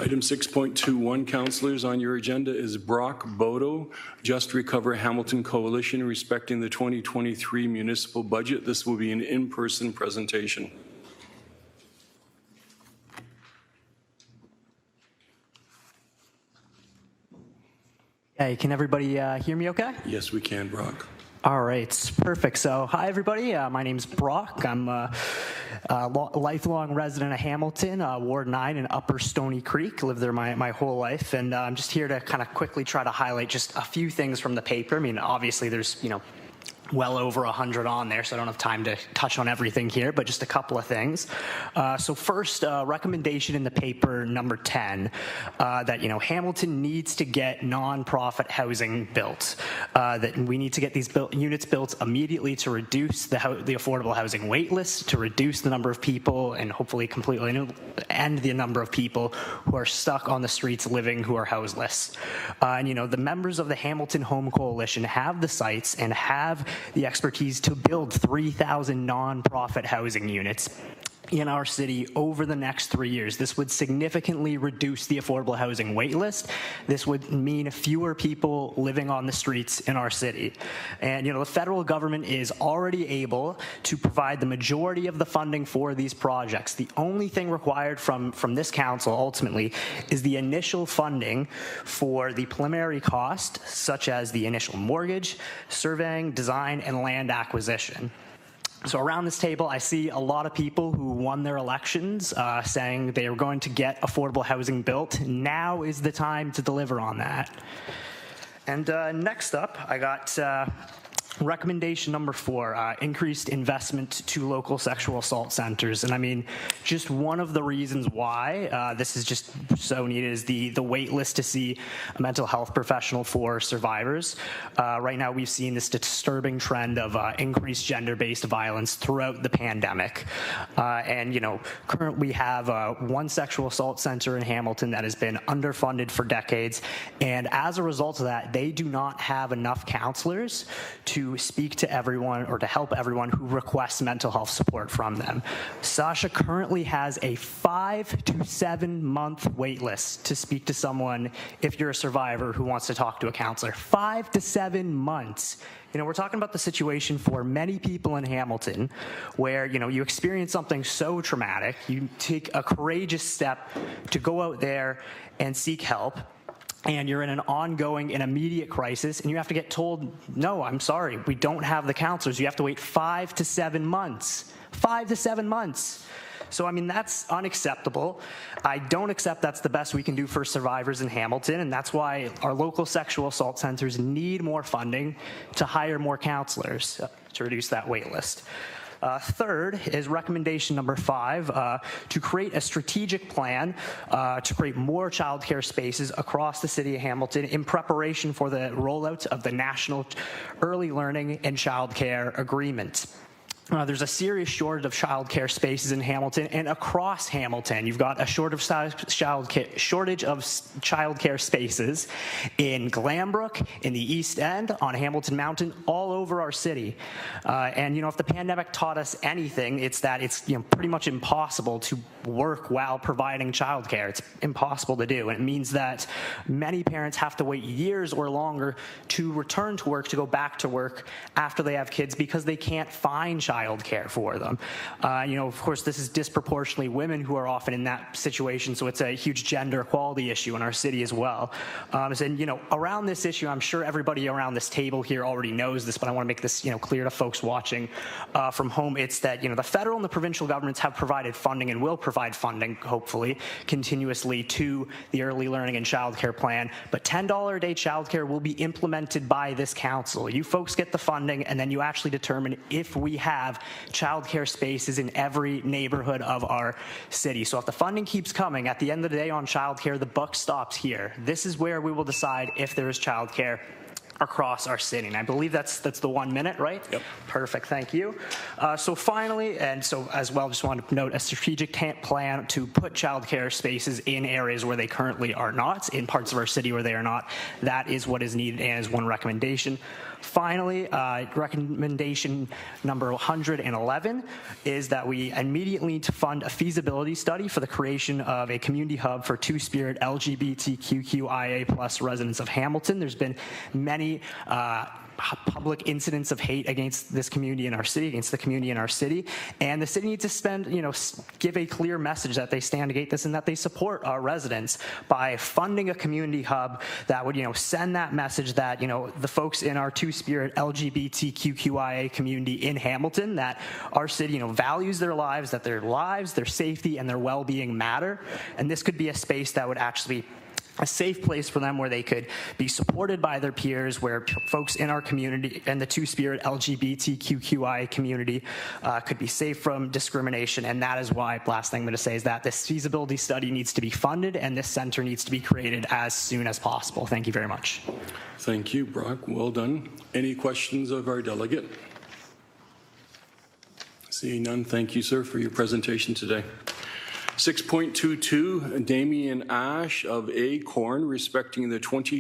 Item 6.21, councillors, on your agenda is Brock Bodo, Just Recover Hamilton Coalition, respecting the 2023 municipal budget. This will be an in-person presentation. Hey, can everybody hear me okay? Yes, we can, Brock. All right, perfect. So, hi everybody. My name's Brock. I'm a lifelong resident of Hamilton, Ward 9 in Upper Stony Creek. Lived there my whole life, and I'm just here to kind of quickly try to highlight just a few things from the paper. I mean, obviously there's, well over 100 on there, so I don't have time to touch on everything here, but just a couple of things. So first, recommendation in the paper number 10, that, Hamilton needs to get nonprofit housing built, that we need to get these units built immediately to reduce the affordable housing wait list, to reduce the number of people and hopefully completely end the number of people who are stuck on the streets living who are houseless. And, the members of the Hamilton Home Coalition have the sites and have the expertise to build 3,000 nonprofit housing units in our city over the next 3 years. This would significantly reduce the affordable housing wait list. This would mean fewer people living on the streets in our city. And, the federal government is already able to provide the majority of the funding for these projects. The only thing required from this council ultimately is the initial funding for the preliminary cost, such as the initial mortgage, surveying, design, and land acquisition. So around this table, I see a lot of people who won their elections saying they are going to get affordable housing built. Now is the time to deliver on that. And next up, I got recommendation number 4, increased investment to local sexual assault centers. And I mean, just one of the reasons why this is just so needed is the wait list to see a mental health professional for survivors. Right now, we've seen this disturbing trend of increased gender-based violence throughout the pandemic. And, currently we have one sexual assault center in Hamilton that has been underfunded for decades. And as a result of that, they do not have enough counselors to speak to everyone or to help everyone who requests mental health support from them. Sasha currently has a 5 to 7 month wait list to speak to someone if you're a survivor who wants to talk to a counselor. 5 to 7 months. We're talking about the situation for many people in Hamilton where, you experience something so traumatic, you take a courageous step to go out there and seek help, and you're in an ongoing and immediate crisis, and you have to get told, no, I'm sorry, we don't have the counselors. You have to wait 5 to 7 months. 5 to 7 months. So, I mean, that's unacceptable. I don't accept that's the best we can do for survivors in Hamilton, and that's why our local sexual assault centers need more funding to hire more counselors to reduce that wait list. Third is recommendation number 5, to create a strategic plan to create more childcare spaces across the city of Hamilton in preparation for the rollout of the National Early Learning and Childcare Agreement. There's a serious shortage of childcare spaces in Hamilton and across Hamilton. You've got a shortage of childcare spaces in Glanbrook, in the East End, on Hamilton Mountain, all over our city. And if the pandemic taught us anything, it's that it's pretty much impossible to work while providing childcare. It's impossible to do, and it means that many parents have to wait years or longer to return to work, to go back to work after they have kids because they can't find childcare for them. Of course, this is disproportionately women who are often in that situation, so it's a huge gender equality issue in our city as well. And around this issue, I'm sure everybody around this table here already knows this, but I want to make this clear to folks watching from home. It's that the federal and the provincial governments have provided funding and will provide funding, hopefully, continuously to the Early Learning and Childcare Plan, but $10 a day childcare will be implemented by this council. You folks get the funding, and then you actually determine if we have childcare spaces in every neighborhood of our city. So if the funding keeps coming, at the end of the day on childcare, the buck stops here. This is where we will decide if there is childcare across our city. And I believe that's the 1 minute, right? Yep. Perfect, thank you. So finally, and so as well, just want to note a strategic plan to put childcare spaces in areas where they currently are not, in parts of our city where they are not. That is what is needed and is one recommendation. Finally, recommendation number 111 is that we immediately need to fund a feasibility study for the creation of a community hub for Two-Spirit LGBTQIA+ residents of Hamilton. There's been many public incidents of hate against this community in our city, against the community in our city, and the city needs to give a clear message that they stand against this and that they support our residents by funding a community hub that would, send that message that, the folks in our Two-Spirit LGBTQIA community in Hamilton, that our city, values their lives, that their lives, their safety, and their well-being matter, and this could be a space that would actually a safe place for them where they could be supported by their peers, where folks in our community and the Two-Spirit LGBTQIA community could be safe from discrimination. And that is why, last thing I'm going to say is that this feasibility study needs to be funded and this center needs to be created as soon as possible. Thank you very much. Thank you, Brock. Well done. Any questions of our delegate? Seeing none, thank you, sir, for your presentation today. 6.22, Damien Ash of Acorn, respecting the